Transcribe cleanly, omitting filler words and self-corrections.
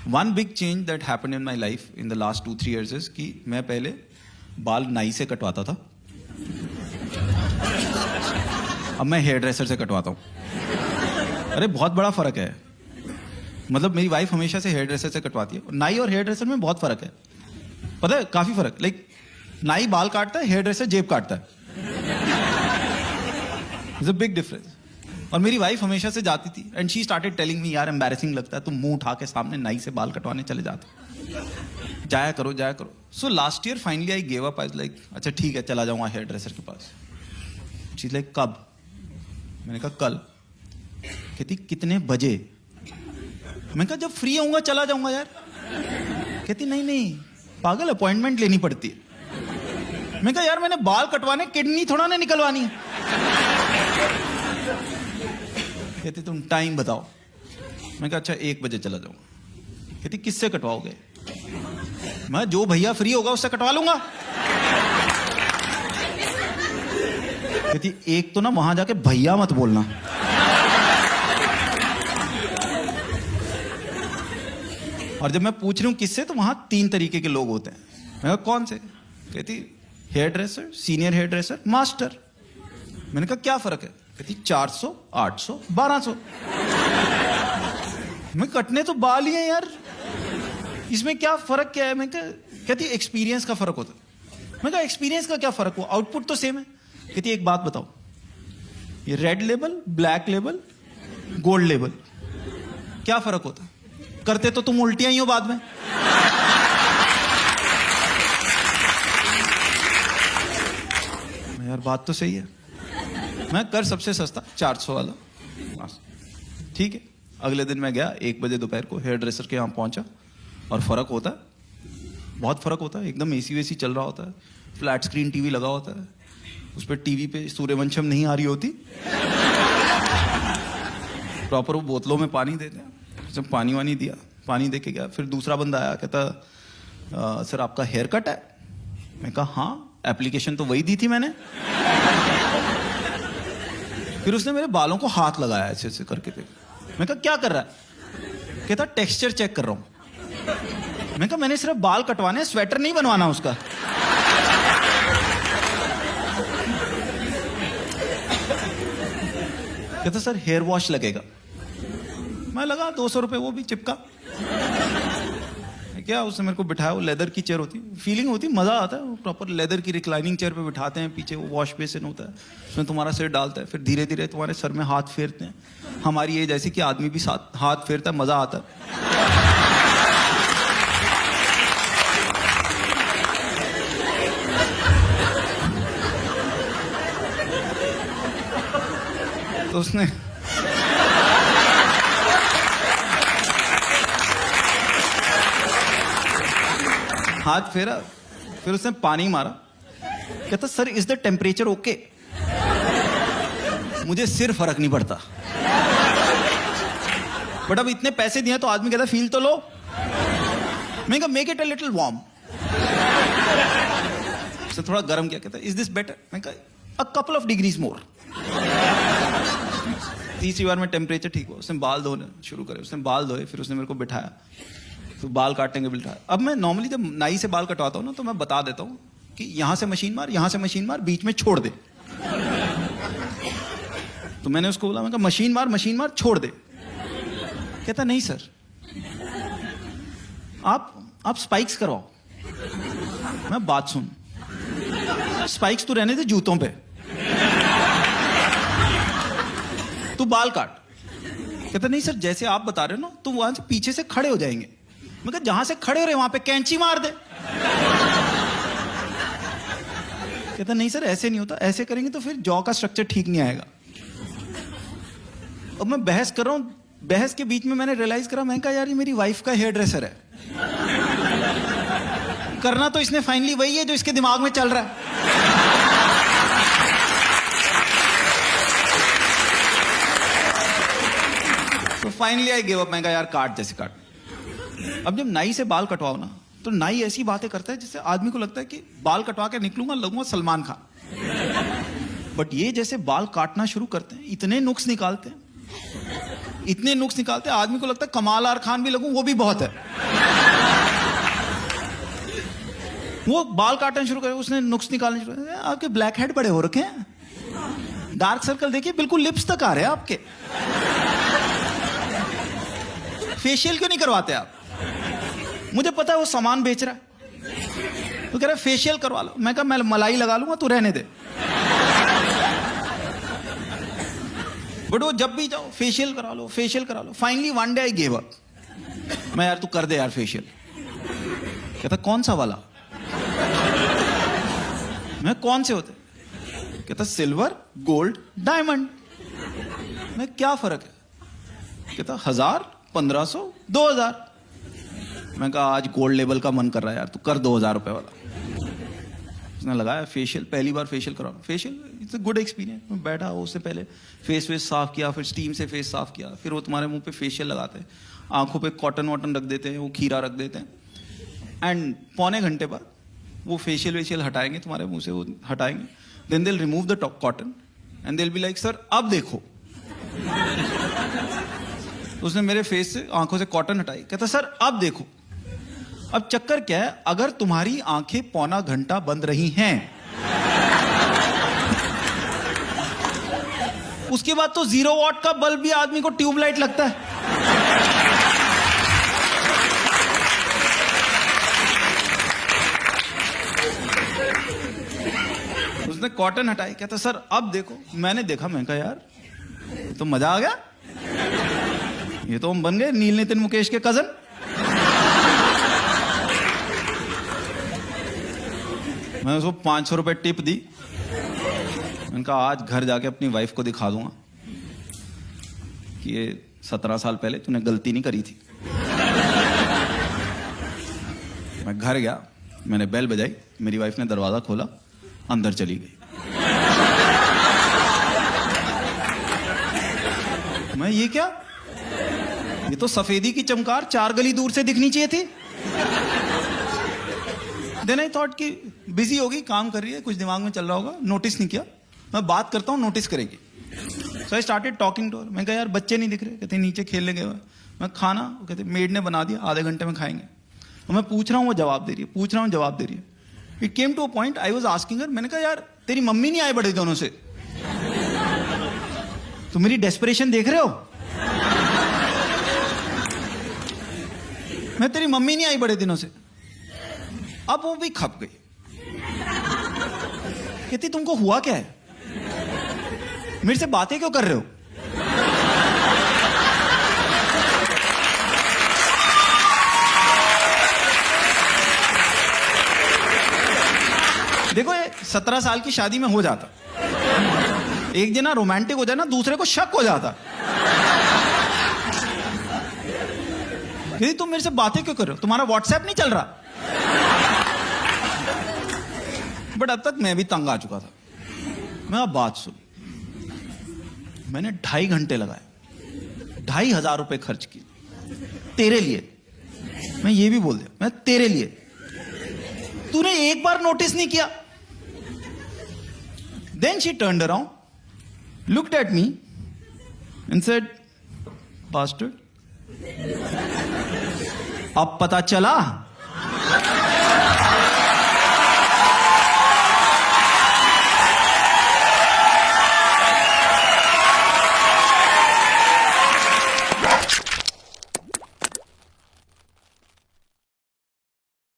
One big change that happened in my life in the last 2-3 years is कि मैं पहले बाल नाई से कटवाता था, अब मैं हेयर ड्रेसर से कटवाता हूं। अरे बहुत बड़ा फर्क है। मतलब मेरी वाइफ हमेशा से हेयर ड्रेसर से कटवाती है। नाई और हेयर ड्रेसर में बहुत फर्क है, पता है, काफी फर्क। लाइक नाई बाल काटता है, हेयर ड्रेसर जेब काटता है। It's a big difference. और मेरी वाइफ हमेशा से जाती थी and she started telling me, यार एम्बैरेसिंग लगता है, तुम मुंह उठा के सामने नाई से बाल कटवाने चले जाते, जाया करो जाया करो। So last year finally I gave up. I like अच्छा ठीक है, चला जाऊंगा हेयर ड्रेसर के पास। शी लाइक कब? मैंने कहा कल। कहती कितने बजे? मैं कहा जब फ्री होऊंगा चला जाऊंगा यार। कहती नहीं नहीं पागल, अपॉइंटमेंट लेनी पड़ती है। मैं कहा यार मैंने बाल कटवाने, किडनी थोड़ा ना निकलवानी है। कहती तुम टाइम बताओ। मैं कहा अच्छा 1 बजे चला जाऊंगा। कहती किससे कटवाओगे? मैं जो भैया फ्री होगा उससे कटवा लूंगा। कहती एक तो ना वहां जाके भैया मत बोलना। और जब मैं पूछ रही हूं किससे, तो वहां 3 तरीके के लोग होते हैं। मैं कहा कौन से? कहती hairdresser, senior hairdresser, master. मैंने कहा क्या फर्क है? कहती 400, 800, 1200। मैं कटने तो बाल ही है यार, इसमें क्या फर्क क्या है? मैं कहती एक्सपीरियंस का फर्क होता है। मैं कहा एक्सपीरियंस का क्या फर्क हुआ, आउटपुट तो सेम है। कहती एक बात बताओ, ये red label, black label, gold label, क्या फर्क होता है? करते तो तुम उल्टियां ही हो बाद में। यार बात तो सही है। मैं कर सबसे सस्ता 400 वाला। ठीक है, अगले दिन मैं गया 1 बजे दोपहर को हेयर ड्रेसर के यहां पहुंचा, और फर्क होता है, बहुत फर्क होता है। एकदम एसी वेसी चल रहा होता है, फ्लैट स्क्रीन टीवी लगा होता है, उस पर टीवी पे सूर्यवंशम नहीं आ रही होती, प्रॉपर वो बोतलों में पानी देते हैं। जब पानी वानी दिया, पानी दे के गया, फिर दूसरा बंदा आया, कहता सर आपका हेयर कट है? मैं कहा हाँ, एप्लीकेशन तो वही दी थी मैंने। फिर उसने मेरे बालों को हाथ लगाया ऐसे ऐसे करके। मैं कहा क्या कर रहा है? कहता टेक्सचर चेक कर रहा हूं। मैं कहा मैंने सिर्फ बाल कटवाने, स्वेटर नहीं बनवाना उसका। कहता सर हेयर वॉश लगेगा। मैं लगा 200 रुपए, वो भी चिपका। क्या उसने मेरे को बिठाया, वो लेदर की चेयर होती, फीलिंग होती, मजा आता है। प्रॉपर लेदर की रिक्लाइनिंग चेयर पे बिठाते हैं, पीछे वो वॉश बेसिन होता है, उसमें तुम्हारा सिर डालता है, फिर धीरे धीरे तुम्हारे सर में हाथ फेरते हैं। हमारी एज ऐसी कि आदमी भी साथ हाथ फेरता है, मजा आता है। तो उसने हाथ फेरा, फिर उसने पानी मारा। कहता sir is the temperature okay? मुझे सिर फर्क नहीं पड़ता, बट अब इतने पैसे दिए तो आदमी कहता फील तो लो। मैं कहा make it a little warm. उसने थोड़ा गर्म किया। कहता इज दिस बेटर? मैं कहा अ कपल ऑफ डिग्रीज मोर। तीसरी बार में टेम्परेचर ठीक हुआ, उसने बाल धोने शुरू करे। उसने बाल धोए, फिर उसने मेरे को बिठाया, तो बाल काटने के बिठाया। अब मैं नॉर्मली जब नाई से बाल कटवाता हूं ना, तो मैं बता देता हूं कि यहां से मशीन मार, यहां से मशीन मार, बीच में छोड़ दे। तो मैंने उसको बोला, मैं कहा मशीन मार छोड़ दे। कहता नहीं सर, आप स्पाइक्स करवाओ। मैं बात सुन, स्पाइक्स तो रहने दे जूतों पे, तू बाल काट। कहता नहीं सर जैसे आप बता रहे हो ना, तो वहां से पीछे से खड़े हो जाएंगे। मैं कहा जहां से खड़े हो रहे वहां पे कैंची मार दे। कहता नहीं सर ऐसे नहीं होता, ऐसे करेंगे तो फिर जॉ का स्ट्रक्चर ठीक नहीं आएगा। अब मैं बहस कर रहा हूं, बहस के बीच में मैंने रियलाइज करा, मैं कहा यार ये मेरी वाइफ का हेयर ड्रेसर है। करना तो इसने फाइनली वही है जो इसके दिमाग में चल रहा है। तो फाइनली आई गिव अप। मैं कहा यार काट जैसे काट। अब जब नाई से बाल कटवाओ ना, तो नाई ऐसी बातें करता है जिससे आदमी को लगता है कि बाल कटवा के निकलूंगा, लगूंगा सलमान खान। बट ये जैसे बाल काटना शुरू करते हैं, इतने नुक्स निकालते हैं। इतने नुक्स निकालते हैं, आदमी को लगता है कमाल आर खान भी लगूं वो भी बहुत है। वो बाल काटना शुरू करे, उसने नुक्स निकालने शुरू करे, आपके ब्लैक हेड बड़े हो रखे हैं, डार्क सर्कल देखिए, बिल्कुल लिप्स तक आ रहे हैं आपके, फेशियल क्यों नहीं करवाते आप? मुझे पता है वो सामान बेच रहा है, तो कह रहा है फेशियल करवा लो। मैं कहा मैं मलाई लगा लूंगा, तू रहने दे। बट वो जब भी जाओ फेशियल करा लो, फेशियल करा लो। Finally one day I give up. मैं यार तू कर दे यार फेशियल। कहता कौन सा वाला? मैं कौन से होते? कहता सिल्वर, गोल्ड, डायमंड। मैं क्या फर्क है? कहता 1000, 1500, 2000। मैं कहा आज गोल्ड लेवल का मन कर रहा है यार, तू कर 2000 रुपए वाला। उसने लगाया फेशियल, पहली बार फेशियल करा। Facial it's a good experience. मैं बैठा, उससे पहले फेस साफ किया, फिर स्टीम से फेस साफ किया, फिर वो तुम्हारे मुंह पे फेशियल लगाते हैं, आंखों पे कॉटन वॉटन रख देते हैं, वो खीरा रख देते हैं, एंड पौने घंटे बाद वो फेशियल वेशियल हटाएंगे तुम्हारे मुंह से, वो हटाएंगे, then they will remove the cotton and they will be like sir अब देखो। उसने मेरे फेस से, आंखों से कॉटन हटाई, कहता सर अब देखो। अब चक्कर क्या है, अगर तुम्हारी आंखें पौना घंटा बंद रही हैं, उसके बाद तो 0 वॉट का बल्ब भी आदमी को ट्यूबलाइट लगता है। उसने कॉटन हटाई, कहता सर अब देखो। मैंने देखा, मैं कहा यार तो मजा आ गया, ये तो हम बन गए नील नितिन मुकेश के कजन। मैं उसको 500 रुपए टिप दी। मैंने कहा आज घर जाके अपनी वाइफ को दिखा दूंगा कि ये 17 साल पहले तूने गलती नहीं करी थी। मैं घर गया, मैंने बेल बजाई, मेरी वाइफ ने दरवाजा खोला, अंदर चली गई। मैं ये क्या, ये तो सफेदी की चमकार 4 गली दूर से दिखनी चाहिए थी। देन आई थॉट कि बिजी होगी, काम कर रही है, कुछ दिमाग में चल रहा होगा, नोटिस नहीं किया। मैं बात करता हूँ, नोटिस करेगी। So I started talking to her. मैं कहा यार बच्चे नहीं दिख रहे? कहते नीचे खेलने गए हुए। मैं खाना, कहते मेड ने बना दिया, आधे घंटे में खाएंगे। और मैं पूछ रहा हूँ, वो जवाब दे रही है, पूछ रहा हूँ, जवाब दे रही है। It came to a point I was asking her, मैंने कहा यार तेरी मम्मी नहीं आई बड़े दिनों से, तुम मेरी डेस्परेशन देख रहे हो? मैं तेरी मम्मी नहीं आई बड़े दिनों से। अब वो भी खप गई, कहती तुमको हुआ क्या है, मेरे से बातें क्यों कर रहे हो? देखो ये 17 साल की शादी में हो जाता, एक जना रोमांटिक हो जाए ना, दूसरे को शक हो जाता। कहती तुम मेरे से बातें क्यों कर रहे हो, तुम्हारा व्हाट्सएप नहीं चल रहा? बट अब तक मैं भी तंग आ चुका था। मैं अब बात सुन, मैंने 2.5 घंटे लगाए, 2,500 रुपए खर्च किए तेरे लिए। मैं ये भी बोल दिया, मैं तेरे लिए, तूने एक बार नोटिस नहीं किया। Then she turned around, looked at me and said bastard, अब पता चला